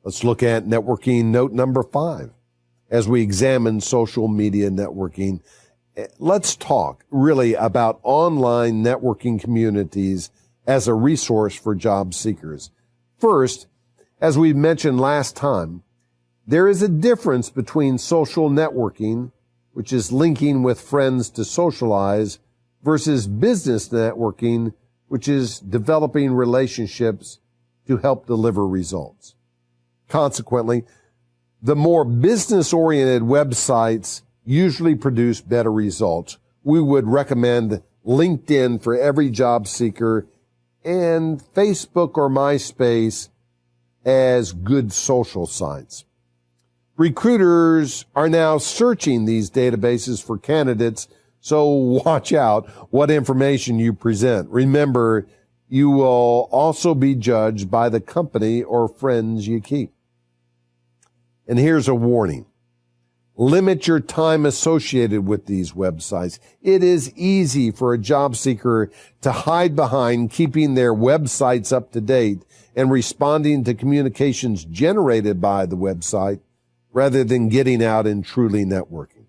Let's look at networking note number 5. As we examine social media networking, let's talk really about online networking communities as a resource for job seekers. First, as we mentioned last time, there is a difference between social networking, which is linking with friends to socialize, versus business networking, which is developing relationships to help deliver results. Consequently, the more business-oriented websites usually produce better results. We would recommend LinkedIn for every job seeker and Facebook or MySpace as good social sites. Recruiters are now searching these databases for candidates, so watch out what information you present. Remember, you will also be judged by the company or friends you keep. And here's a warning. Limit your time associated with these websites. It is easy for a job seeker to hide behind keeping their websites up to date and responding to communications generated by the website rather than getting out and truly networking.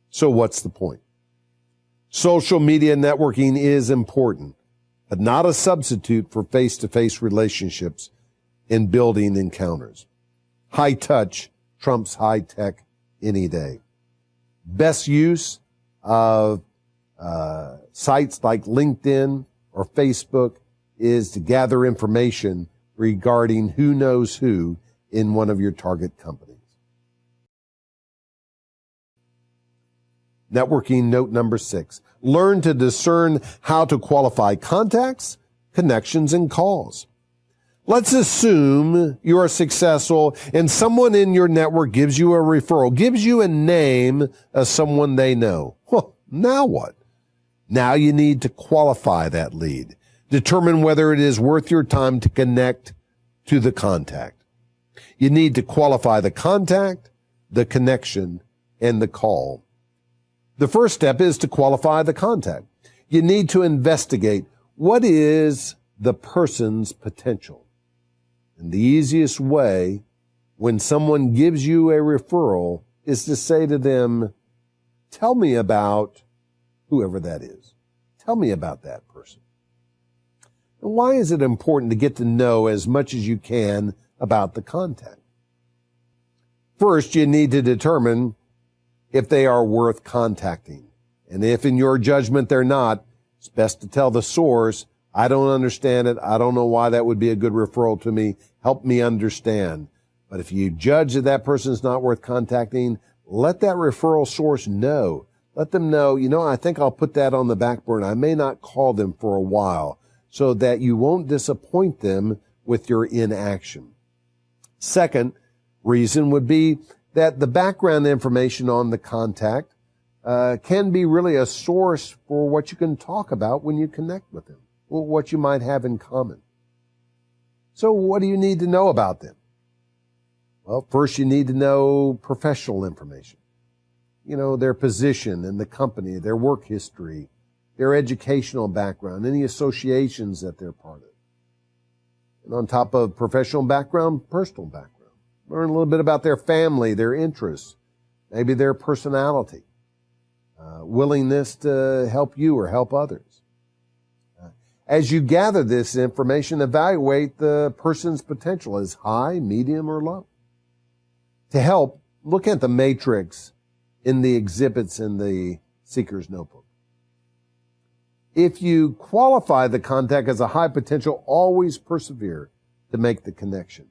So what's the point? Social media networking is important, but not a substitute for face-to-face relationships and building encounters. High touch trumps high tech any day. Best use of sites like LinkedIn or Facebook is to gather information regarding who knows who in one of your target companies. Networking note number 6. Learn to discern how to qualify contacts, connections, and calls. Let's assume you are successful and someone in your network gives you a referral, gives you a name of someone they know. Well, now what? Now you need to qualify that lead. Determine whether it is worth your time to connect to the contact. You need to qualify the contact, the connection, and the call. The first step is to qualify the contact. You need to investigate what is the person's potential. And the easiest way when someone gives you a referral is to say to them, tell me about whoever that is. Tell me about that person. And why is it important to get to know as much as you can about the contact? First, you need to determine if they are worth contacting. And if in your judgment they're not, it's best to tell the source, I don't understand it. I don't know why that would be a good referral to me. Help me understand. But if you judge that that person is not worth contacting, let that referral source know. Let them know, I think I'll put that on the back burner. I may not call them for a while so that you won't disappoint them with your inaction. Second reason would be that the background information on the contact can be really a source for what you can talk about when you connect with them, what you might have in common. So what do you need to know about them? Well, first you need to know professional information. Their position in the company, their work history, their educational background, any associations that they're part of. And on top of professional background, personal background. Learn a little bit about their family, their interests, maybe their personality, willingness to help you or help others. As you gather this information, evaluate the person's potential as high, medium, or low. To help, look at the matrix in the exhibits in the Seeker's Notebook. If you qualify the contact as a high potential, always persevere to make the connection.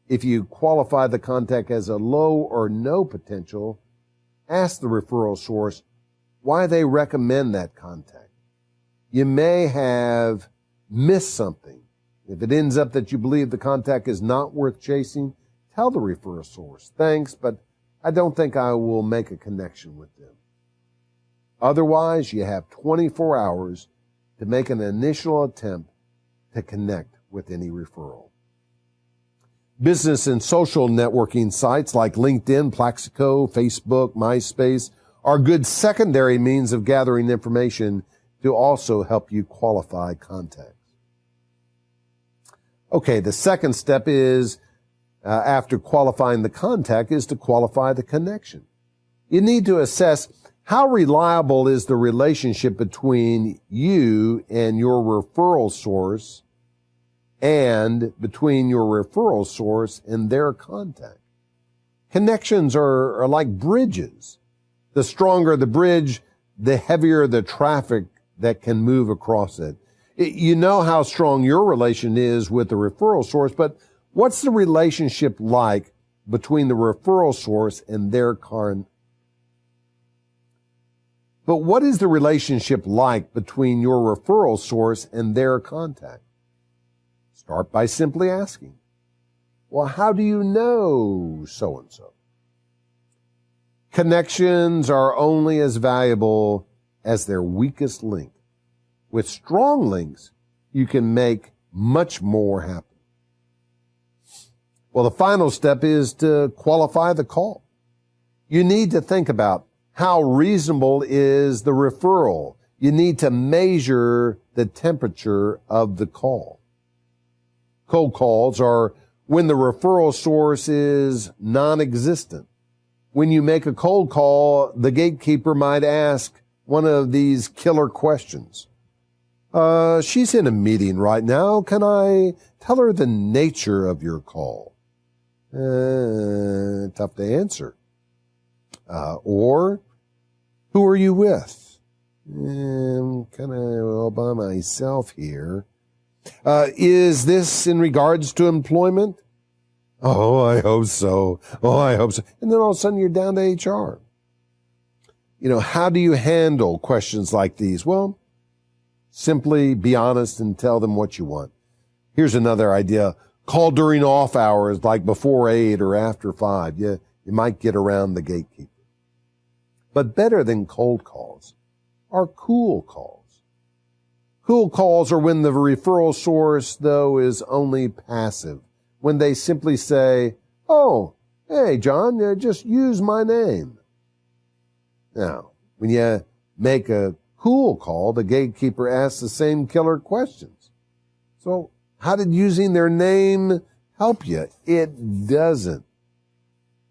If you qualify the contact as a low or no potential, ask the referral source why they recommend that contact. You may have missed something. If it ends up that you believe the contact is not worth chasing, tell the referral source, thanks, but I don't think I will make a connection with them. Otherwise, you have 24 hours to make an initial attempt to connect with any referral. Business and social networking sites like LinkedIn, Plaxico, Facebook, MySpace are good secondary means of gathering information to also help you qualify contacts. Okay, the second step is, after qualifying the contact, is to qualify the connection. You need to assess how reliable is the relationship between you and your referral source and between your referral source and their contact. Connections are like bridges. The stronger the bridge, the heavier the traffic that can move across it. You know how strong your relation is with the referral source, but what's the relationship like between the referral source and their But what is the relationship like between your referral source and their contact? Start by simply asking, well, how do you know so-and-so? Connections are only as valuable as their weakest link. With strong links, you can make much more happen. Well, the final step is to qualify the call. You need to think about how reasonable is the referral. You need to measure the temperature of the call. Cold calls are when the referral source is non-existent. When you make a cold call, the gatekeeper might ask one of these killer questions. She's in a meeting right now. Can I tell her the nature of your call? Tough to answer. Or, who are you with? Kind of by myself here. Is this in regards to employment? Oh, I hope so. Oh, I hope so. And then all of a sudden you're down to HR. How do you handle questions like these? Well, simply be honest and tell them what you want. Here's another idea. Call during off hours, like before 8 or after 5. You might get around the gatekeeper. But better than cold calls are cool calls. Cool calls are when the referral source, though, is only passive. When they simply say, oh, hey, John, just use my name. Now, when you make a cool call, the gatekeeper asks the same killer questions. So, how did using their name help you? It doesn't.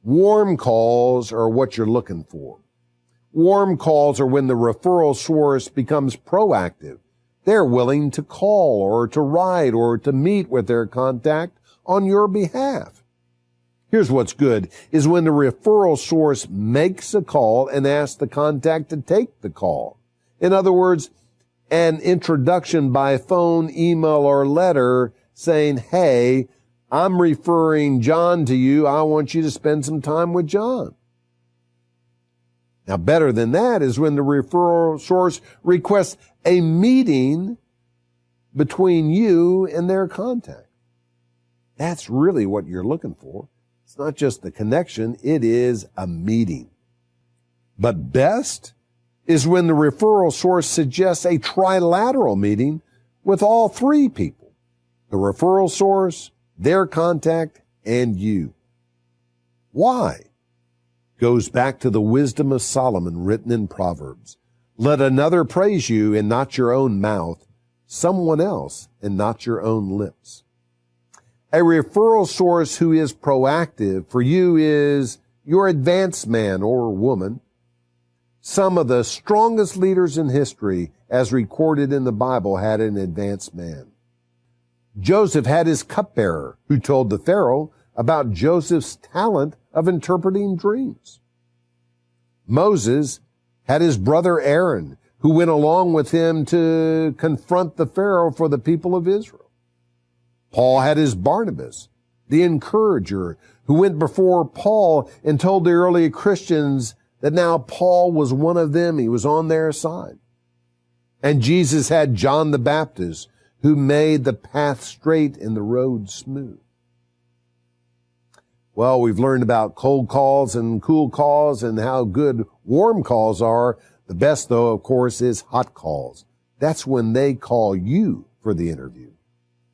Warm calls are what you're looking for. Warm calls are when the referral source becomes proactive. They're willing to call or to write or to meet with their contact on your behalf. Here's what's good, is when the referral source makes a call and asks the contact to take the call. In other words, an introduction by phone, email, or letter saying, hey, I'm referring John to you. I want you to spend some time with John. Now, better than that is when the referral source requests a meeting between you and their contact. That's really what you're looking for. It's not just the connection, it is a meeting. But best is when the referral source suggests a trilateral meeting with all three people, the referral source, their contact, and you. Why? Goes back to the wisdom of Solomon written in Proverbs. Let another praise you and not your own mouth, someone else and not your own lips. A referral source who is proactive for you is your advanced man or woman. Some of the strongest leaders in history, as recorded in the Bible, had an advanced man. Joseph had his cupbearer who told the Pharaoh about Joseph's talent of interpreting dreams. Moses had his brother Aaron, who went along with him to confront the Pharaoh for the people of Israel. Paul had his Barnabas, the encourager, who went before Paul and told the early Christians that now Paul was one of them. He was on their side. And Jesus had John the Baptist, who made the path straight and the road smooth. Well, we've learned about cold calls and cool calls and how good warm calls are. The best, though, of course, is hot calls. That's when they call you for the interview.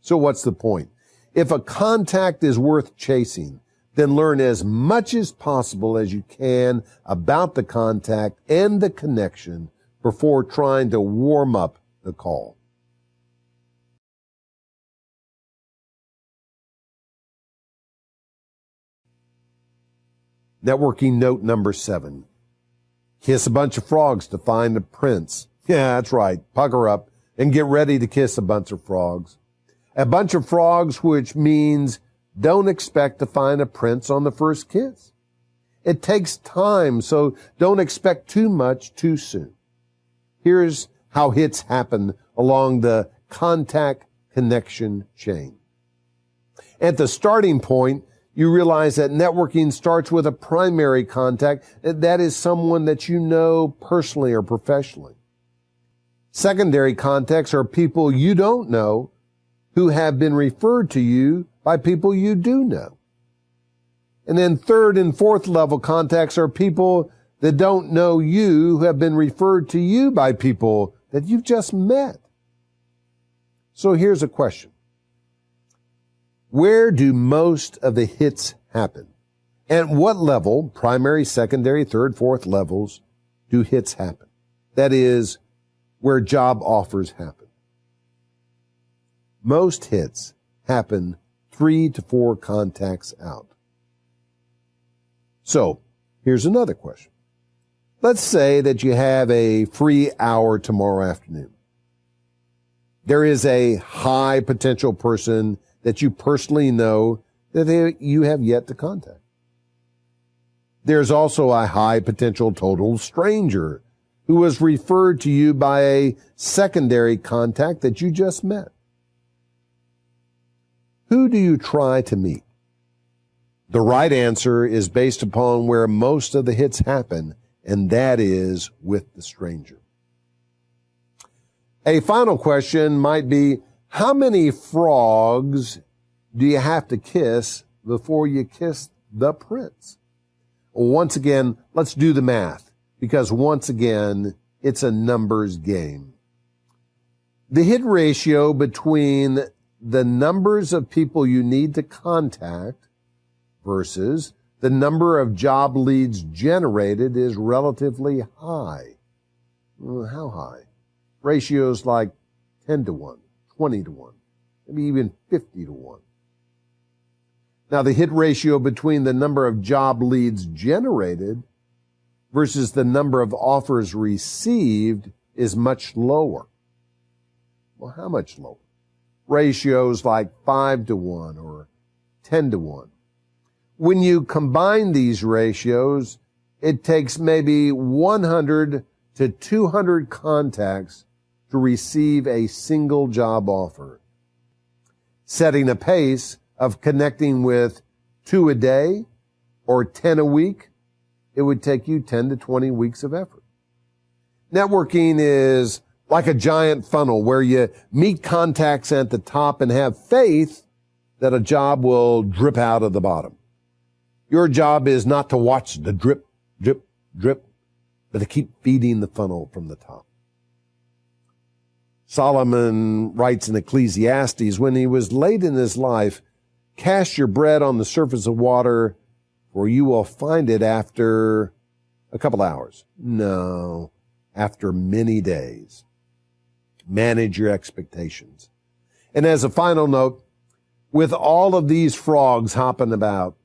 So what's the point? If a contact is worth chasing, then learn as much as possible as you can about the contact and the connection before trying to warm up the call. Networking note number 7. Kiss a bunch of frogs to find a prince. Yeah, that's right. Pucker up and get ready to kiss a bunch of frogs. A bunch of frogs, which means don't expect to find a prince on the first kiss. It takes time, so don't expect too much too soon. Here's how hits happen along the contact connection chain. At the starting point, you realize that networking starts with a primary contact. That is someone that you know personally or professionally. Secondary contacts are people you don't know who have been referred to you by people you do know. And then third and fourth level contacts are people that don't know you who have been referred to you by people that you've just met. So here's a question. Where do most of the hits happen? And what level, primary, secondary, third, fourth levels, do hits happen? That is, where job offers happen. Most hits happen 3 to 4 contacts out. So, here's another question. Let's say that you have a free hour tomorrow afternoon. There is a high potential person that you personally know that you have yet to contact. There's also a high potential total stranger who was referred to you by a secondary contact that you just met. Who do you try to meet? The right answer is based upon where most of the hits happen, and that is with the stranger. A final question might be, how many frogs do you have to kiss before you kiss the prince? Once again, let's do the math, because once again, it's a numbers game. The hit ratio between the numbers of people you need to contact versus the number of job leads generated is relatively high. Well, how high? Ratios like 10 to 1, 20 to 1, maybe even 50 to 1. Now, the hit ratio between the number of job leads generated versus the number of offers received is much lower. Well, how much lower? Ratios like 5 to 1 or 10 to 1. When you combine these ratios, it takes maybe 100 to 200 contacts to receive a single job offer. Setting a pace of connecting with 2 a day or 10 a week, it would take you 10 to 20 weeks of effort. Networking is like a giant funnel where you meet contacts at the top and have faith that a job will drip out of the bottom. Your job is not to watch the drip, drip, drip, but to keep feeding the funnel from the top. Solomon writes in Ecclesiastes, when he was late in his life, cast your bread on the surface of water, for you will find it after a couple hours. No, after many days. Manage your expectations. And as a final note, with all of these frogs hopping about,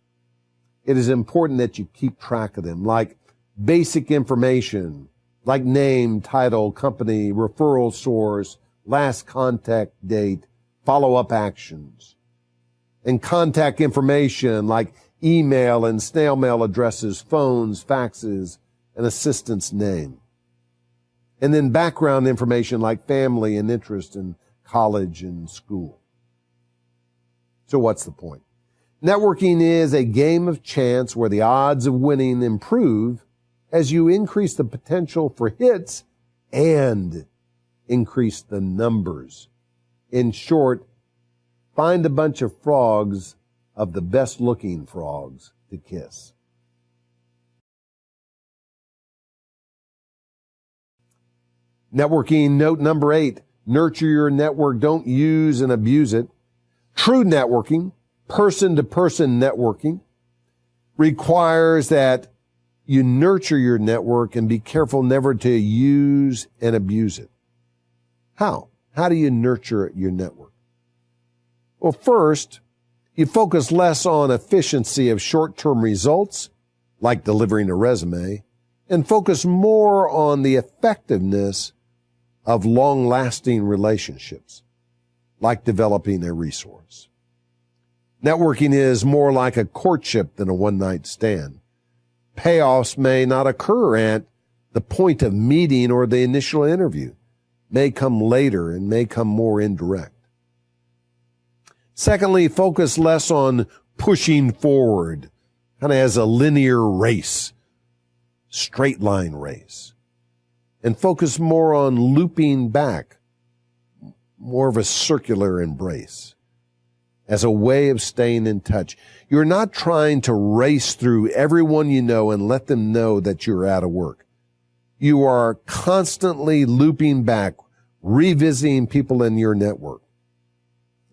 it is important that you keep track of them, like basic information, like name, title, company, referral source, last contact date, follow-up actions, and contact information like email and snail mail addresses, phones, faxes, and assistant's name. And then background information like family and interest in college and school. So what's the point? Networking is a game of chance where the odds of winning improve as you increase the potential for hits and increase the numbers. In short, find a bunch of frogs of the best looking frogs to kiss. Networking note number 8, nurture your network, don't use and abuse it. True networking, person-to-person networking, requires that you nurture your network and be careful never to use and abuse it. How? How do you nurture your network? Well, first, you focus less on efficiency of short-term results like delivering a resume, and focus more on the effectiveness of long-lasting relationships, like developing a resource. Networking is more like a courtship than a one-night stand. Payoffs may not occur at the point of meeting or the initial interview, may come later and may come more indirect. Secondly, focus less on pushing forward, kind of as a linear race, straight line race, and focus more on looping back, more of a circular embrace, as a way of staying in touch. You're not trying to race through everyone you know and let them know that you're out of work. You are constantly looping back, revisiting people in your network.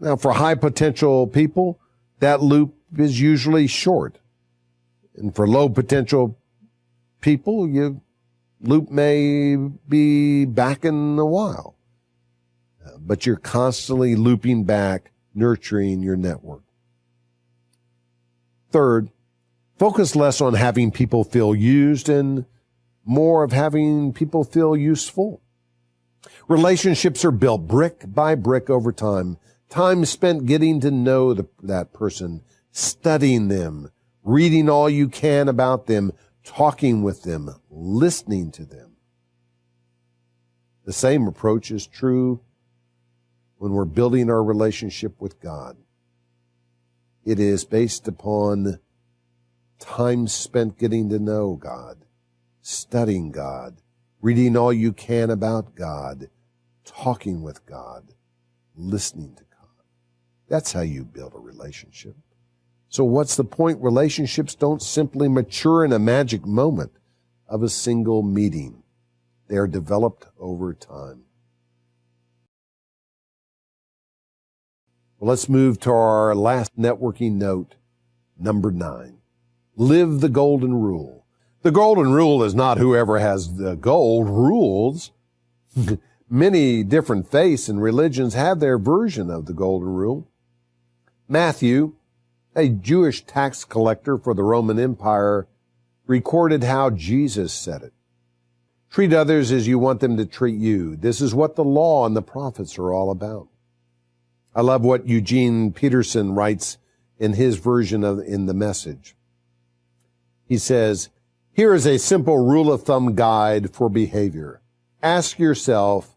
Now, for high potential people, that loop is usually short. And for low potential people, your loop may be back in a while. But you're constantly looping back, nurturing your network. Third, focus less on having people feel used and more of having people feel useful. Relationships are built brick by brick over time. Time spent getting to know that person, studying them, reading all you can about them, talking with them, listening to them. The same approach is true when we're building our relationship with God. It is based upon time spent getting to know God, studying God, reading all you can about God, talking with God, listening to God. That's how you build a relationship. So what's the point? Relationships don't simply mature in a magic moment of a single meeting. They are developed over time. Well, let's move to our last networking note, number 9. Live the golden rule. The golden rule is not whoever has the gold rules. Many different faiths and religions have their version of the golden rule. Matthew, a Jewish tax collector for the Roman Empire, recorded how Jesus said it. Treat others as you want them to treat you. This is what the law and the prophets are all about. I love what Eugene Peterson writes in his version in the Message. He says, here is a simple rule of thumb guide for behavior. Ask yourself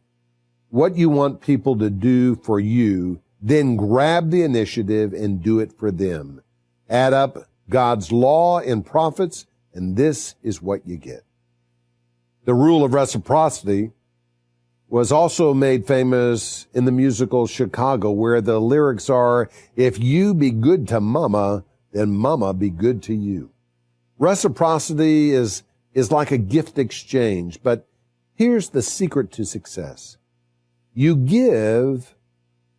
what you want people to do for you, then grab the initiative and do it for them. Add up God's law and prophets, and this is what you get. The rule of reciprocity was also made famous in the musical Chicago, where the lyrics are, if you be good to mama, then mama be good to you. Reciprocity is like a gift exchange, but here's the secret to success. You give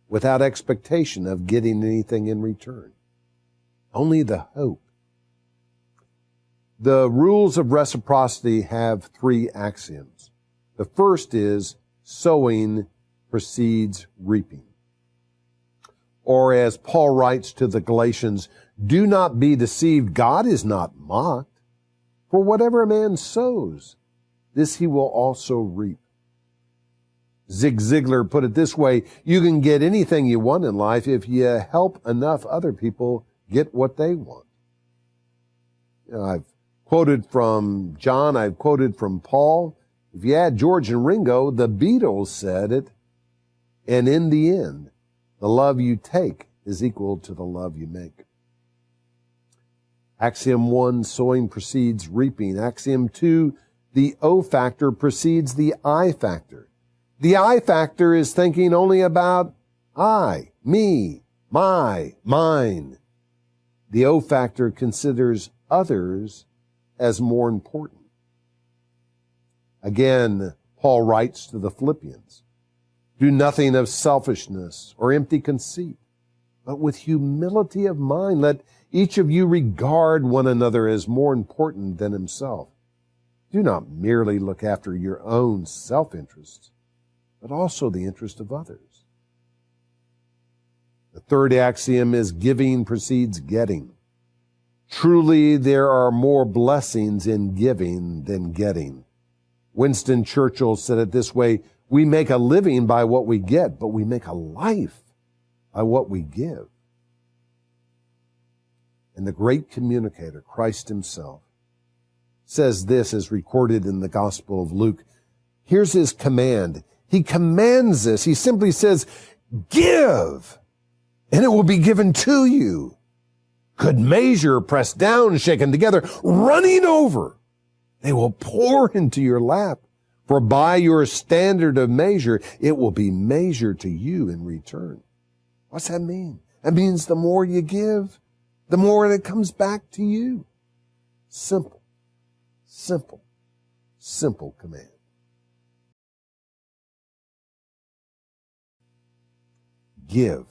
without expectation of getting anything in return. Only the hope. The rules of reciprocity have 3 axioms. The first is sowing precedes reaping. Or as Paul writes to the Galatians, do not be deceived, God is not mocked. For whatever a man sows, this he will also reap. Zig Ziglar put it this way, you can get anything you want in life if you help enough other people get what they want. I've quoted from John, I've quoted from Paul. If you add George and Ringo, the Beatles said it, and in the end, the love you take is equal to the love you make. Axiom 1, sowing precedes reaping. Axiom 2, the O factor precedes the I factor. The I factor is thinking only about I, me, my, mine. The O factor considers others as more important. Again, Paul writes to the Philippians, do nothing of selfishness or empty conceit, but with humility of mind, let each of you regard one another as more important than himself. Do not merely look after your own self-interests, but also the interest of others. The third axiom is giving precedes getting. Truly, there are more blessings in giving than getting. Winston Churchill said it this way: we make a living by what we get, but we make a life by what we give. And the great communicator, Christ himself, says this, as recorded in the Gospel of Luke. Here's his command. He commands this. He simply says, give, and it will be given to you. Good measure, pressed down, shaken together, running over. They will pour into your lap. For by your standard of measure, it will be measured to you in return. What's that mean? That means the more you give, the more it comes back to you. Simple, simple, simple command. Give.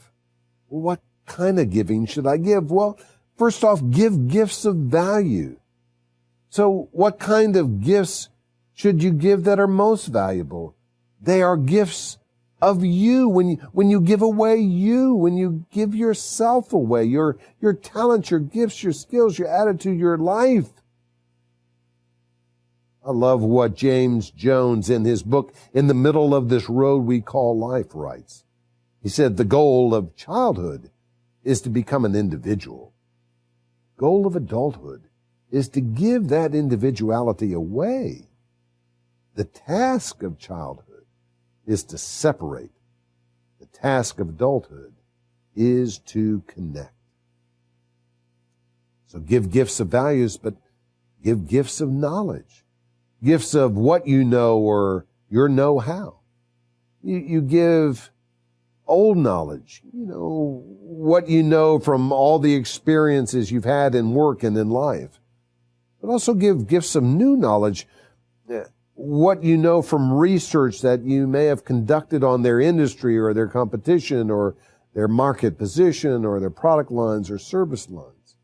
Well, what kind of giving should I give? Well, first off, give gifts of value. So what kind of gifts should you give that are most valuable? They are gifts of you. When you give away you, when you give yourself away, your talents, your gifts, your skills, your attitude, your life. I love what James Jones in his book, In the Middle of This Road We Call Life, writes. He said, the goal of childhood is to become an individual. Goal of adulthood is to give that individuality away. The task of childhood is to separate. The task of adulthood is to connect. So give gifts of values, but give gifts of knowledge. Gifts of what you know or your know-how. You give old knowledge, what you know from all the experiences you've had in work and in life. But also give gifts of new knowledge, what you know from research that you may have conducted on their industry or their competition or their market position or their product lines or service lines.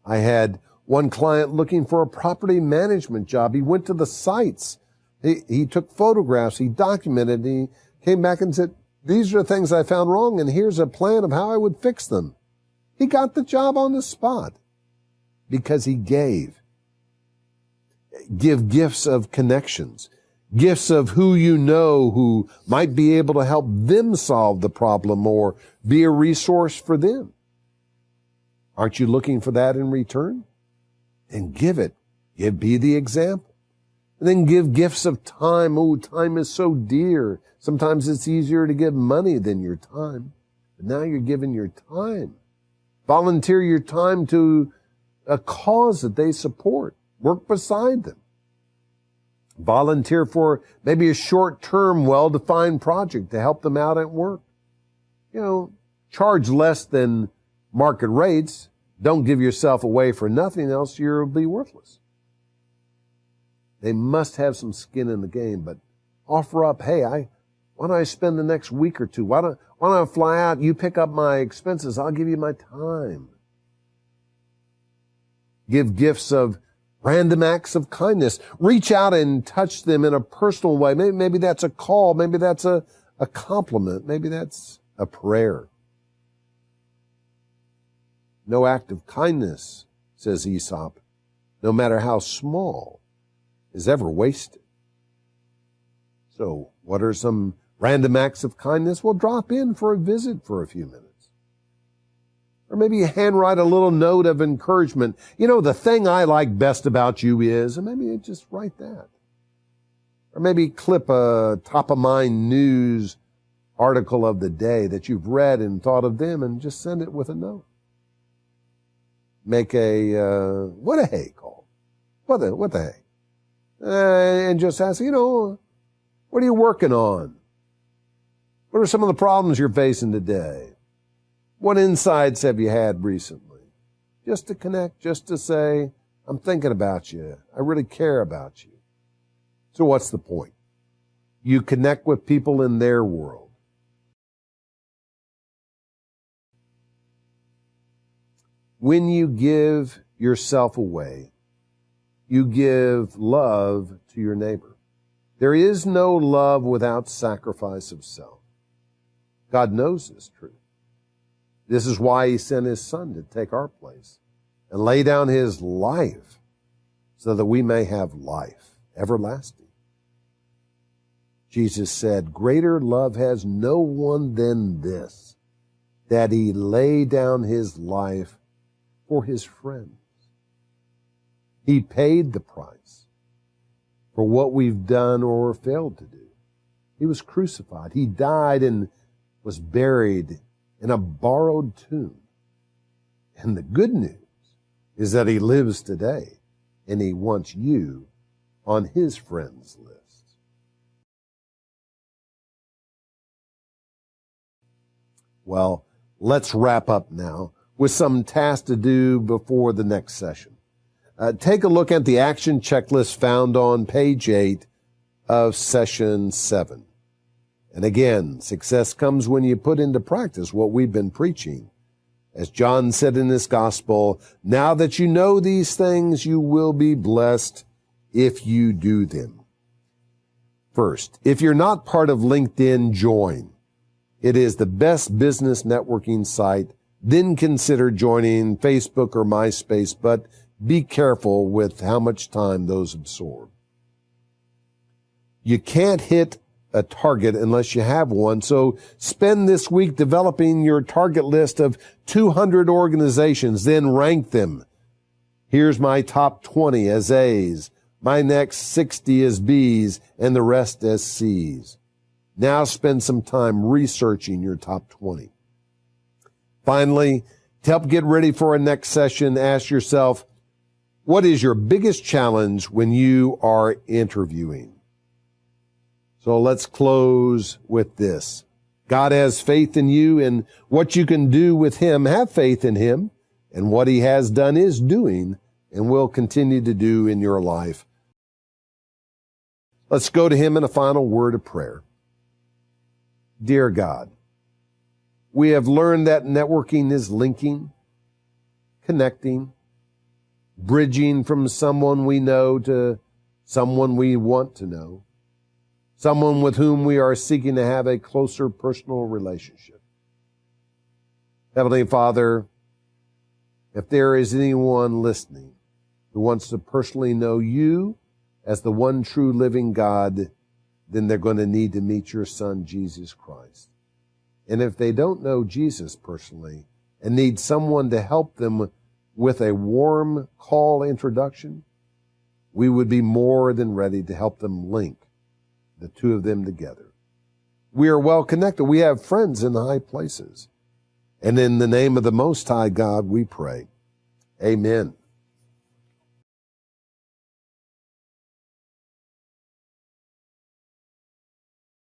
I had one client looking for a property management job. He went to the sites. He took photographs. He documented. He came back and said, these are the things I found wrong, and here's a plan of how I would fix them. He got the job on the spot because he gave. Give gifts of connections, gifts of who you know who might be able to help them solve the problem or be a resource for them. Aren't you looking for that in return? Then give it. Be the example. And then give gifts of time. Oh, time is so dear. Sometimes it's easier to give money than your time. But now you're giving your time. Volunteer your time to a cause that they support. Work beside them. Volunteer for maybe a short-term, well-defined project to help them out at work. Charge less than market rates. Don't give yourself away for nothing, else you'll be worthless. They must have some skin in the game, but offer up, hey, why don't I spend the next week or two? Why don't I fly out? You pick up my expenses. I'll give you my time. Give gifts of random acts of kindness. Reach out and touch them in a personal way. Maybe that's a call. Maybe that's a compliment. Maybe that's a prayer. No act of kindness, says Aesop, no matter how small, is ever wasted. So what are some random acts of kindness? Well, drop in for a visit for a few minutes. Or maybe you handwrite a little note of encouragement. The thing I like best about you is, and maybe you just write that. Or maybe clip a top-of-mind news article of the day that you've read and thought of them and just send it with a note. Make a, what a hey call. What the hey? And just ask, what are you working on? What are some of the problems you're facing today? What insights have you had recently? Just to connect, just to say, I'm thinking about you. I really care about you. So what's the point? You connect with people in their world. When you give yourself away, you give love to your neighbor. There is no love without sacrifice of self. God knows this truth. This is why he sent his son to take our place and lay down his life so that we may have life everlasting. Jesus said, greater love has no one than this, that he lay down his life for his friends. He paid the price for what we've done or failed to do. He was crucified. He died and was buried in a borrowed tomb. And the good news is that he lives today, and he wants you on his friends list. Well, let's wrap up now with some tasks to do before the next session. Take a look at the action checklist found on page 8 of session 7. And again, success comes when you put into practice what we've been preaching. As John said in his gospel, now that you know these things, you will be blessed if you do them. First, if you're not part of LinkedIn, join. It is the best business networking site. Then consider joining Facebook or MySpace, but be careful with how much time those absorb. You can't hit a target unless you have one, so spend this week developing your target list of 200 organizations, then rank them. Here's my top 20 as A's, my next 60 as B's, and the rest as C's. Now spend some time researching your top 20. Finally, to help get ready for our next session, ask yourself, what is your biggest challenge when you are interviewing? So let's close with this. God has faith in you and what you can do with him. Have faith in him and what he has done, is doing, and will continue to do in your life. Let's go to him in a final word of prayer. Dear God, we have learned that networking is linking, connecting, bridging from someone we know to someone we want to know, someone with whom we are seeking to have a closer personal relationship. Heavenly Father, if there is anyone listening who wants to personally know you as the one true living God, then they're going to need to meet your Son, Jesus Christ. And if they don't know Jesus personally and need someone to help them with a warm call introduction, we would be more than ready to help them link the two of them together. We are well connected. We have friends in high places. And in the name of the Most High God, we pray. Amen.